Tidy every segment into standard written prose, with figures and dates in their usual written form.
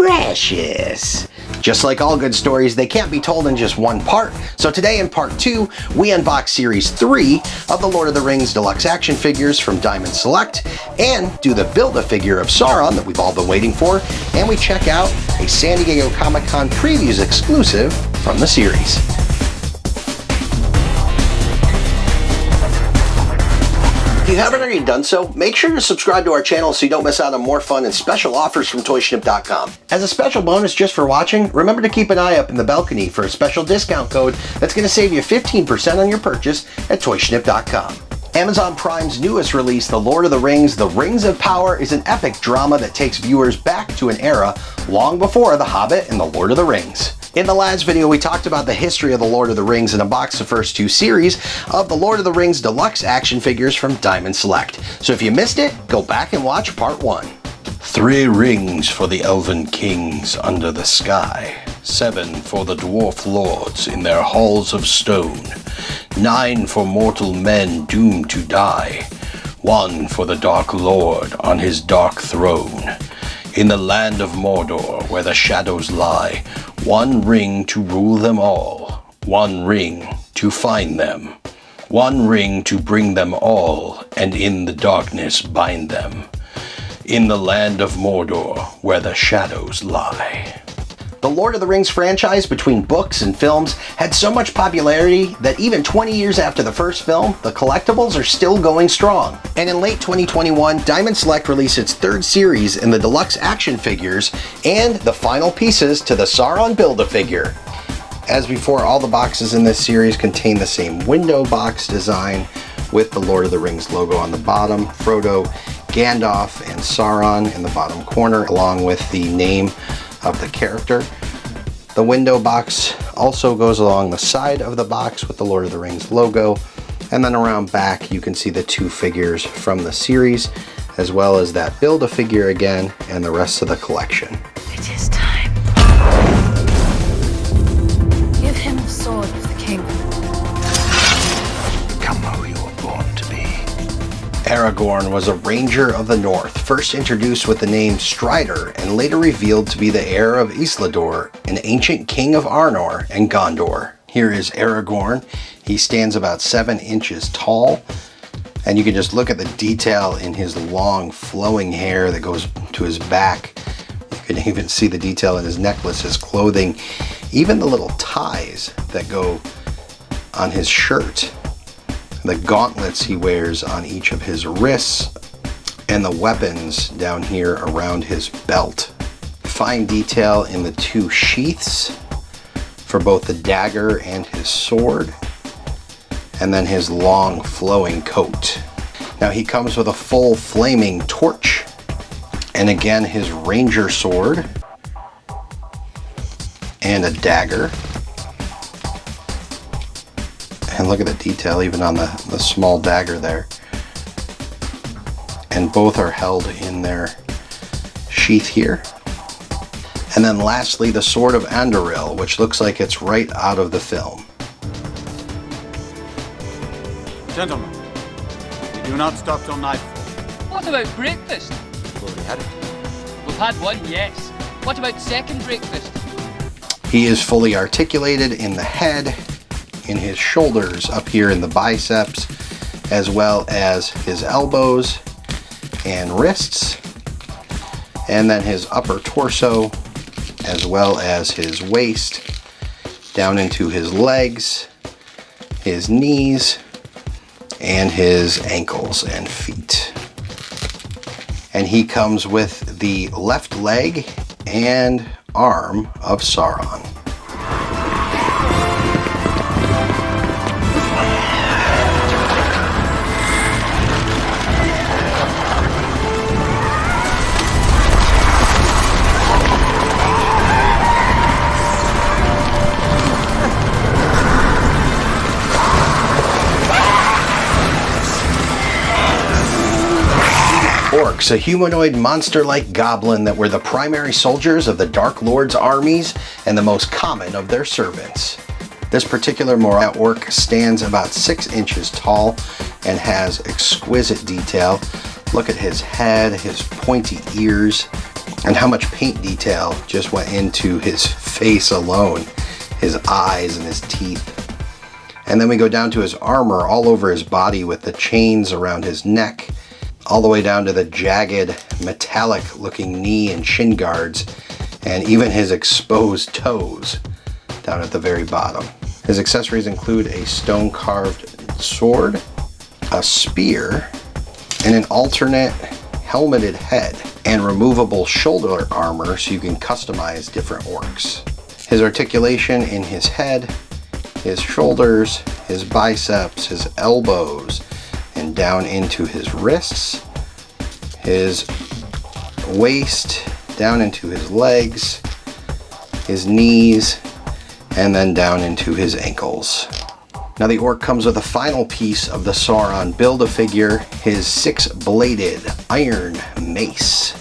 precious. Just like all good stories, they can't be told in just one part. So today in part 2, we unbox series 3 of the Lord of the Rings Deluxe action figures from Diamond Select and do the Build-A-Figure of Sauron that we've all been waiting for, and we check out a San Diego Comic-Con previews exclusive from the series. If you haven't already done so, make sure to subscribe to our channel so you don't miss out on more fun and special offers from Toyshnip.com. As a special bonus just for watching, remember to keep an eye up in the balcony for a special discount code that's going to save you 15% on your purchase at Toyshnip.com. Amazon Prime's newest release, The Lord of the Rings, The Rings of Power, is an epic drama that takes viewers back to an era long before The Hobbit and The Lord of the Rings. In the last video, we talked about the history of The Lord of the Rings and unboxed the first 2 series of The Lord of the Rings Deluxe action figures from Diamond Select. So if you missed it, go back and watch part 1. 3 rings for the elven kings under the sky. 7 for the dwarf lords in their halls of stone. 9 for mortal men doomed to die. 1 for the Dark Lord on his dark throne. In the land of Mordor, where the shadows lie, 1 ring to rule them all. 1 ring to find them. 1 ring to bring them all, and in the darkness bind them. In the land of Mordor, where the shadows lie. The Lord of the Rings franchise, between books and films, had so much popularity that even 20 years after the first film, the collectibles are still going strong. And in late 2021, Diamond Select released its 3rd series in the deluxe action figures and the final pieces to the Sauron Build-A-Figure. As before, all the boxes in this series contain the same window box design with the Lord of the Rings logo on the bottom, Frodo, Gandalf, and Sauron in the bottom corner, along with the name of the character. The window box also goes along the side of the box with the Lord of the Rings logo, and then around back you can see the 2 figures from the series, as well as that Build-A-Figure again and the rest of the collection. It is time. Give him the sword of the king. Become who you were born to be. Aragorn was a Ranger of the North, first introduced with the name Strider and later revealed to be the heir of Isildur, an ancient king of Arnor and Gondor. Here is Aragorn. He stands about 7 inches tall, and you can just look at the detail in his long flowing hair that goes to his back. You can even see the detail in his necklace, his clothing, even the little ties that go on his shirt. The gauntlets he wears on each of his wrists, and the weapons down here around his belt. Fine detail in the 2 sheaths for both the dagger and his sword, and then his long flowing coat. Now he comes with a full flaming torch, and again his ranger sword, and a dagger. And look at the detail even on the small dagger there. And both are held in their sheath here. And then lastly, the Sword of Anduril, which looks like it's right out of the film. Gentlemen, we do not stop till nightfall. What about breakfast? We've already had it. We've had one, yes. What about second breakfast? He is fully articulated in the head, in his shoulders, up here in the biceps, as well as his elbows and wrists, and then his upper torso, as well as his waist, down into his legs, his knees, and his ankles and feet. And he comes with the left leg and arm of Sauron. Orcs, a humanoid monster-like goblin that were the primary soldiers of the Dark Lord's armies and the most common of their servants. This particular Moria orc stands about 6 inches tall and has exquisite detail. Look at his head, his pointy ears, And how much paint detail just went into his face alone, his eyes and his teeth. And then we go down to his armor all over his body with the chains around his neck, all the way down to the jagged, metallic looking knee and shin guards, and even his exposed toes down at the very bottom. His accessories include a stone carved sword, a spear, and an alternate helmeted head, and removable shoulder armor so you can customize different orcs. His articulation in his head, his shoulders, his biceps, his elbows, and down into his wrists, his waist, down into his legs, his knees, and then down into his ankles. Now the orc comes with a final piece of the Sauron Build-A-Figure, his 6-bladed iron mace.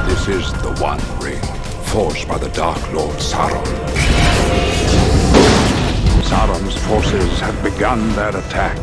This is the One Ring, forged by the Dark Lord Sauron. Sauron's forces have begun their attack.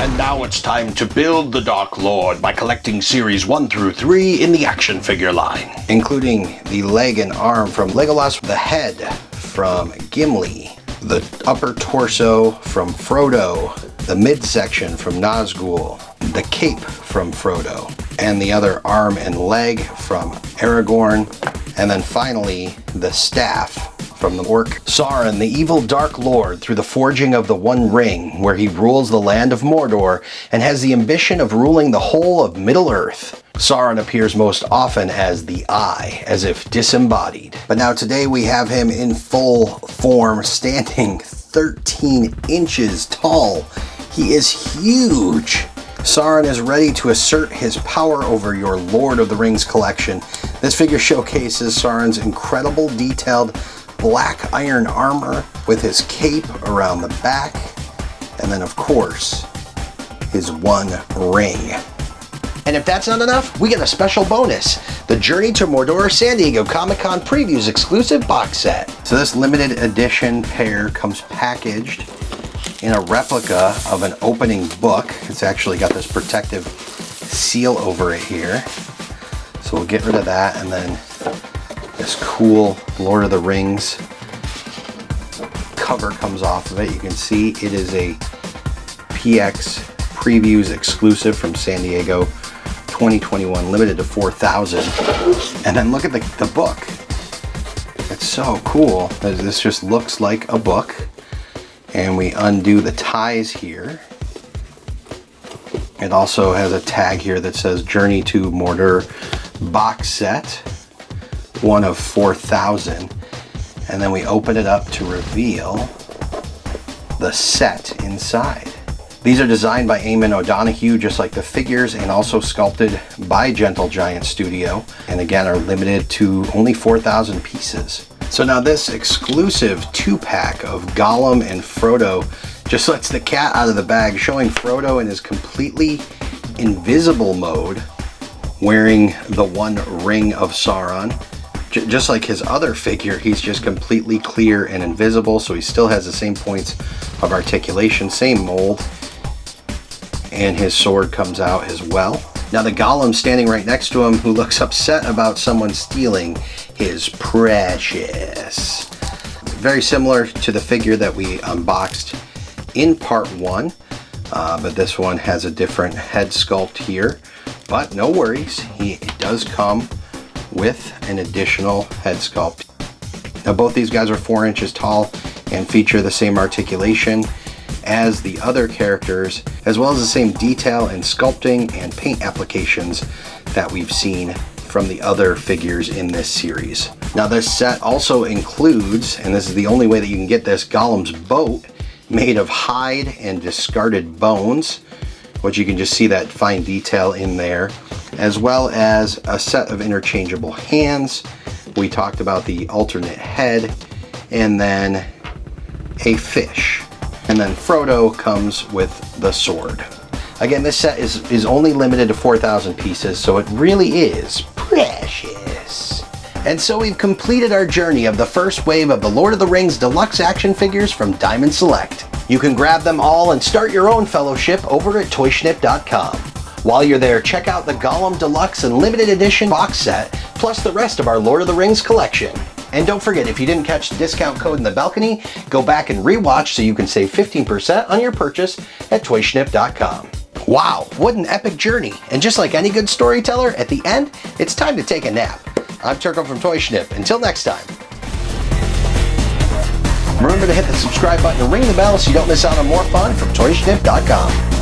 And now it's time to build the Dark Lord by collecting series 1 through 3 in the action figure line, including the leg and arm from Legolas, the head from Gimli, the upper torso from Frodo, the midsection from Nazgul, the cape from Frodo, and the other arm and leg from Aragorn, and then finally the staff from the orc Sauron, the evil Dark Lord, through the forging of the One Ring, where he rules the land of Mordor and has the ambition of ruling the whole of Middle-earth. Sauron appears most often as the Eye, as if disembodied. But now today we have him in full form, standing 13 inches tall. He is huge. Sauron is ready to assert his power over your Lord of the Rings collection. This figure showcases Sauron's incredible detailed black iron armor with his cape around the back, and then of course his One Ring. And if that's not enough, we get a special bonus, the Journey to Mordor San Diego Comic-Con Previews exclusive box set. So this limited edition pair comes packaged in a replica of an opening book. It's actually got this protective seal over it here. So we'll get rid of that, and then this cool Lord of the Rings cover comes off of it. You can see it is a PX Previews exclusive from San Diego 2021, limited to 4,000. And then look at the book. It's so cool. This just looks like a book. And we undo the ties here. It also has a tag here that says Journey to Mordor box set, one of 4,000, and then we open it up to reveal the set inside. These are designed by Eamon O'Donoghue, just like the figures, and also sculpted by Gentle Giant Studio, and again are limited to only 4,000 pieces. So now this exclusive 2-pack of Gallum and Frodo just lets the cat out of the bag, showing Frodo in his completely invisible mode, wearing the One Ring of Sauron. Just like his other figure, he's just completely clear and invisible, so he still has the same points of articulation, same mold, and his sword comes out as well. Now the Gallum standing right next to him, who looks upset about someone stealing his precious. Very similar to the figure that we unboxed in part 1, but this one has a different head sculpt here. But no worries, it does come with an additional head sculpt. Now both these guys are 4 inches tall and feature the same articulation as the other characters, as well as the same detail and sculpting and paint applications that we've seen from the other figures in this series. Now this set also includes, and this is the only way that you can get this, Gollum's boat made of hide and discarded bones, which you can just see that fine detail in there, as well as a set of interchangeable hands. We talked about the alternate head, and then a fish. And then Frodo comes with the sword. Again, this set is only limited to 4,000 pieces, so it really is precious. And so we've completed our journey of the first wave of the Lord of the Rings Deluxe action figures from Diamond Select. You can grab them all and start your own fellowship over at Toyshnip.com. While you're there, check out the Gallum Deluxe and Limited Edition box set, plus the rest of our Lord of the Rings collection. And don't forget, if you didn't catch the discount code in the balcony, go back and rewatch so you can save 15% on your purchase at Toyshnip.com. Wow, what an epic journey. And just like any good storyteller, at the end, it's time to take a nap. I'm Turco from Toyshnip. Until next time. Remember to hit the subscribe button and ring the bell so you don't miss out on more fun from Toyshnip.com.